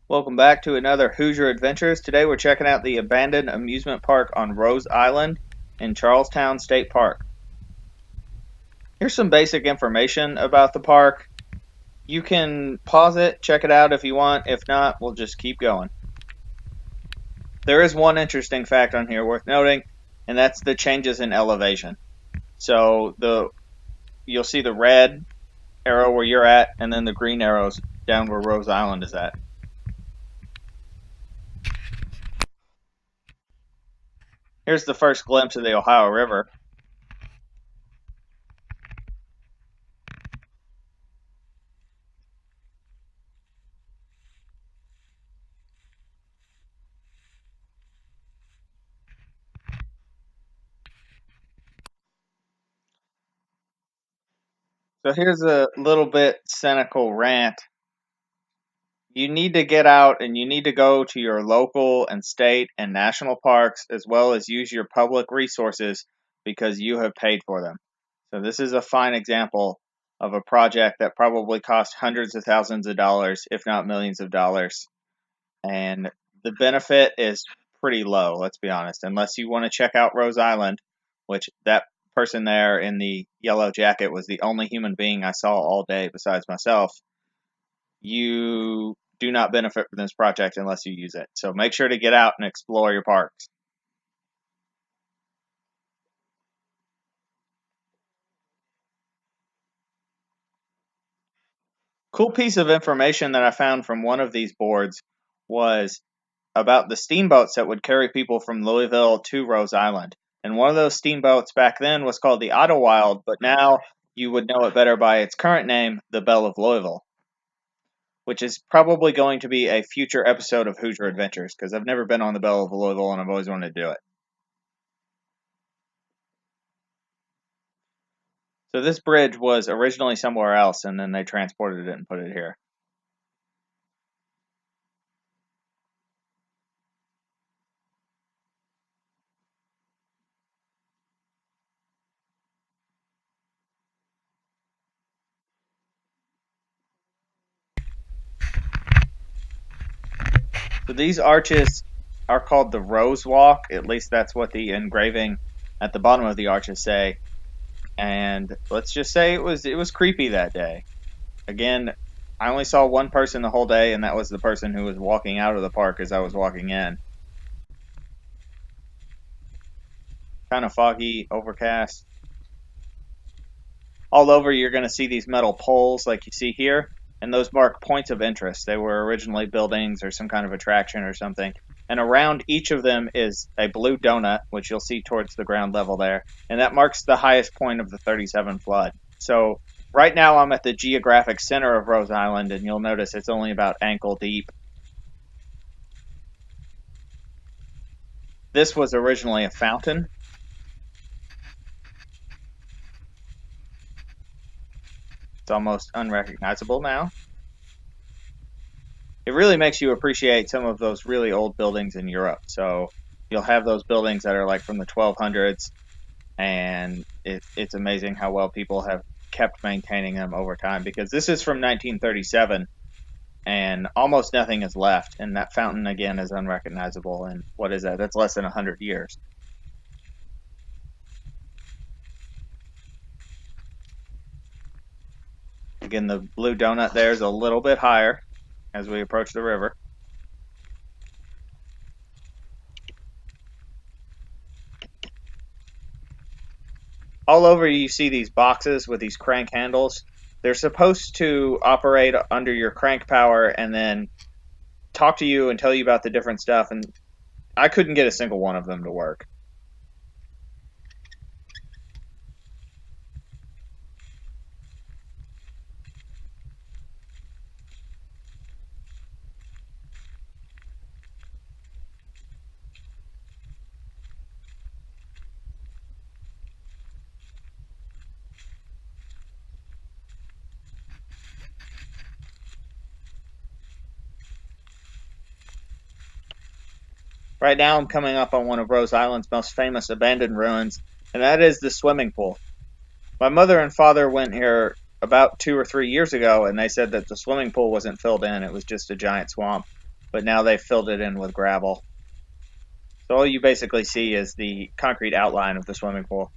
Welcome back to another Hoosier Adventures. Today we're checking out the abandoned amusement park on Rose Island in Charlestown State Park. Here's some basic information about the park. You can pause it, check it out if you want. If not, we'll just keep going. There is one interesting fact on here worth noting, and that's the changes in elevation. So you'll see the red arrow where you're at, and then the green arrows down where Rose Island is at. Here's the first glimpse of the Ohio River. So here's a little bit cynical rant. You need to get out and you need to go to your local and state and national parks as well as use your public resources because you have paid for them. So this is a fine example of a project that probably cost hundreds of thousands of dollars, if not millions of dollars. And the benefit is pretty low, let's be honest, unless you want to check out Rose Island, which that person there in the yellow jacket was the only human being I saw all day besides myself. You do not benefit from this project unless you use it. So make sure to get out and explore your parks. Cool piece of information that I found from one of these boards was about the steamboats that would carry people from Louisville to Rose Island. And one of those steamboats back then was called the Idlewild, but now you would know it better by its current name, the Belle of Louisville, which is probably going to be a future episode of Hoosier Adventures because I've never been on the Belle of Louisville and I've always wanted to do it. So this bridge was originally somewhere else and then they transported it and put it here. So these arches are called the Rose Walk. At least that's what the engraving at the bottom of the arches say. And let's just say it was creepy that day. Again, I only saw one person the whole day, and that was the person who was walking out of the park as I was walking in. Kind of foggy, overcast. All over, you're going to see these metal poles like you see here, and those mark points of interest. They were originally buildings or some kind of attraction or something. And around each of them is a blue donut, which you'll see towards the ground level there, and that marks the highest point of the 37 flood. So right now I'm at the geographic center of Rose Island, and you'll notice it's only about ankle deep. This was originally a fountain. It's almost unrecognizable now. It really makes you appreciate some of those really old buildings in Europe. So you'll have those buildings that are like from the 1200s, and it's amazing how well people have kept maintaining them over time because this is from 1937 and almost nothing is left. And that fountain, again, is unrecognizable. And what is that? That's less than 100 years. Again, the blue donut there is a little bit higher as we approach the river. All over you see these boxes with these crank handles. They're supposed to operate under your crank power and then talk to you and tell you about the different stuff, and I couldn't get a single one of them to work. Right now I'm coming up on one of Rose Island's most famous abandoned ruins, and that is the swimming pool. My mother and father went here about 2 or 3 years ago, and they said that the swimming pool wasn't filled in, it was just a giant swamp. but now they've filled it in with gravel. So all you basically see is the concrete outline of the swimming pool.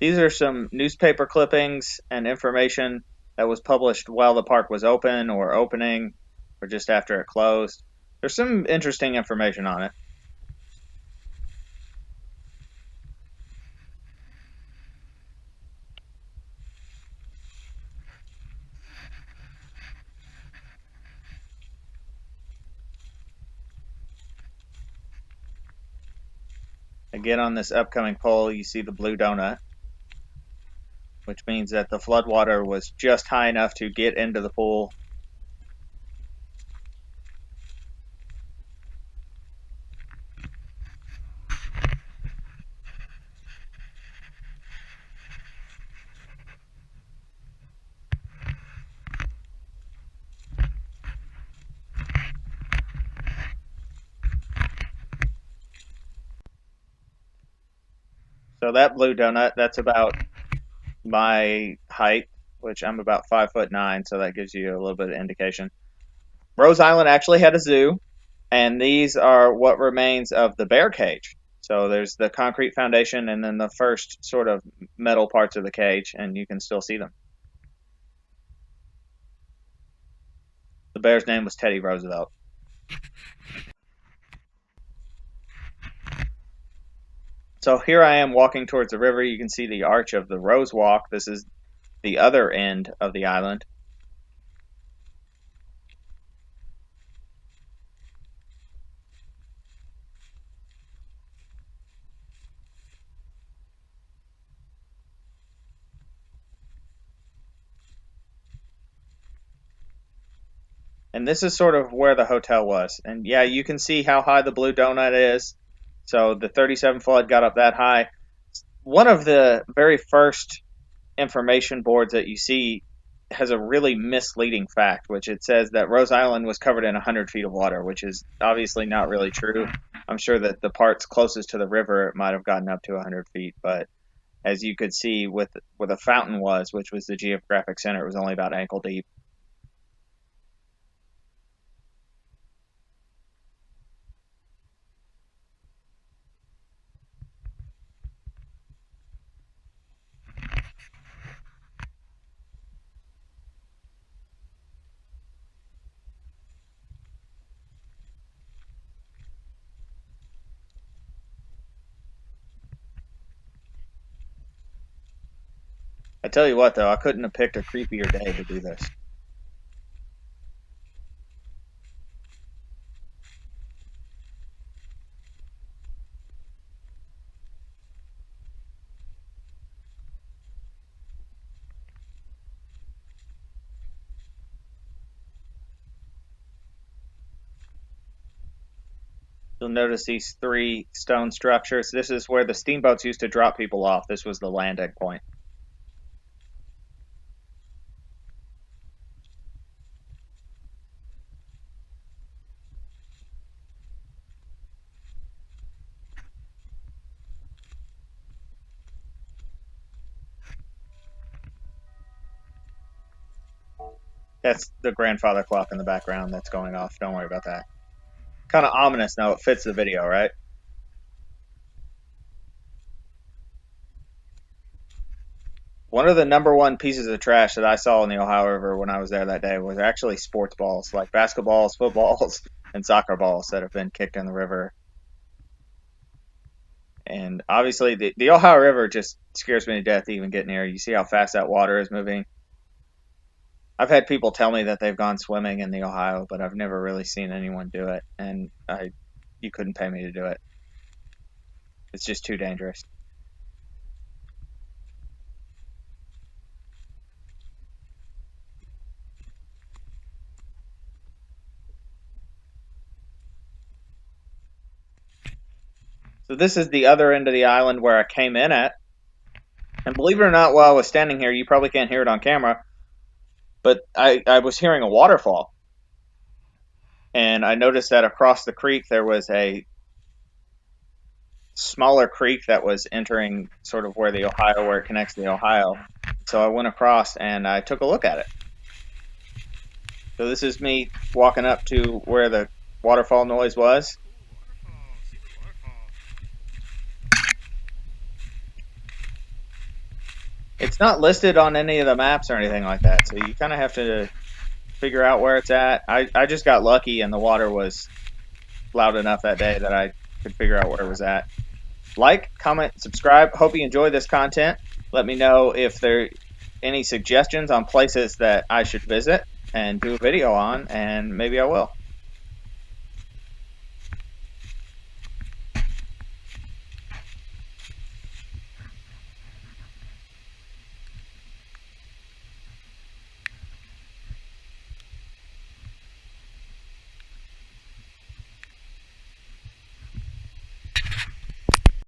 These are some newspaper clippings and information that was published while the park was open or opening or just after it closed. There's some interesting information on it. Again, on this upcoming poll, you see the blue donut, which means that the floodwater was just high enough to get into the pool. So that blue donut, that's about my height, which I'm about 5'9", so that gives you a little bit of indication. Rose Island actually had a zoo, and these are what remains of the bear cage. So there's the concrete foundation and then the first sort of metal parts of the cage, and you can still see them. The bear's name was Teddy Roosevelt. So here I am walking towards the river. You can see the arch of the Rose Walk. This is the other end of the island. And this is sort of where the hotel was. And yeah, you can see how high the blue donut is. So the 37 flood got up that high. One of the very first information boards that you see has a really misleading fact, which it says that Rose Island was covered in 100 feet of water, which is obviously not really true. I'm sure that the parts closest to the river might have gotten up to 100 feet, but as you could see with where the fountain was, which was the geographic center, it was only about ankle deep. I tell you what, though, I couldn't have picked a creepier day to do this. You'll notice these three stone structures. This is where the steamboats used to drop people off. This was the landing point. That's the grandfather clock in the background that's going off. Don't worry about that. Kind of ominous. No, it fits the video, right? One of the number one pieces of trash that I saw in the Ohio River when I was there that day was actually sports balls, like basketballs, footballs, and soccer balls that have been kicked in the river. And obviously, the Ohio River just scares me to death to even get near. You see how fast that water is moving. I've had people tell me that they've gone swimming in the Ohio, but I've never really seen anyone do it, and you couldn't pay me to do it. It's just too dangerous. So this is the other end of the island where I came in at. And believe it or not, while I was standing here, you probably can't hear it on camera, but I was hearing a waterfall. And I noticed that across the creek there was a smaller creek that was entering sort of where it connects the Ohio. So I went across and I took a look at it. So this is me walking up to where the waterfall noise was. It's not listed on any of the maps or anything like that, so you kind of have to figure out where it's at. I just got lucky and the water was loud enough that day that I could figure out where it was at. Like, comment, subscribe. Hope you enjoy this content. Let me know if there are any suggestions on places that I should visit and do a video on, and maybe I will.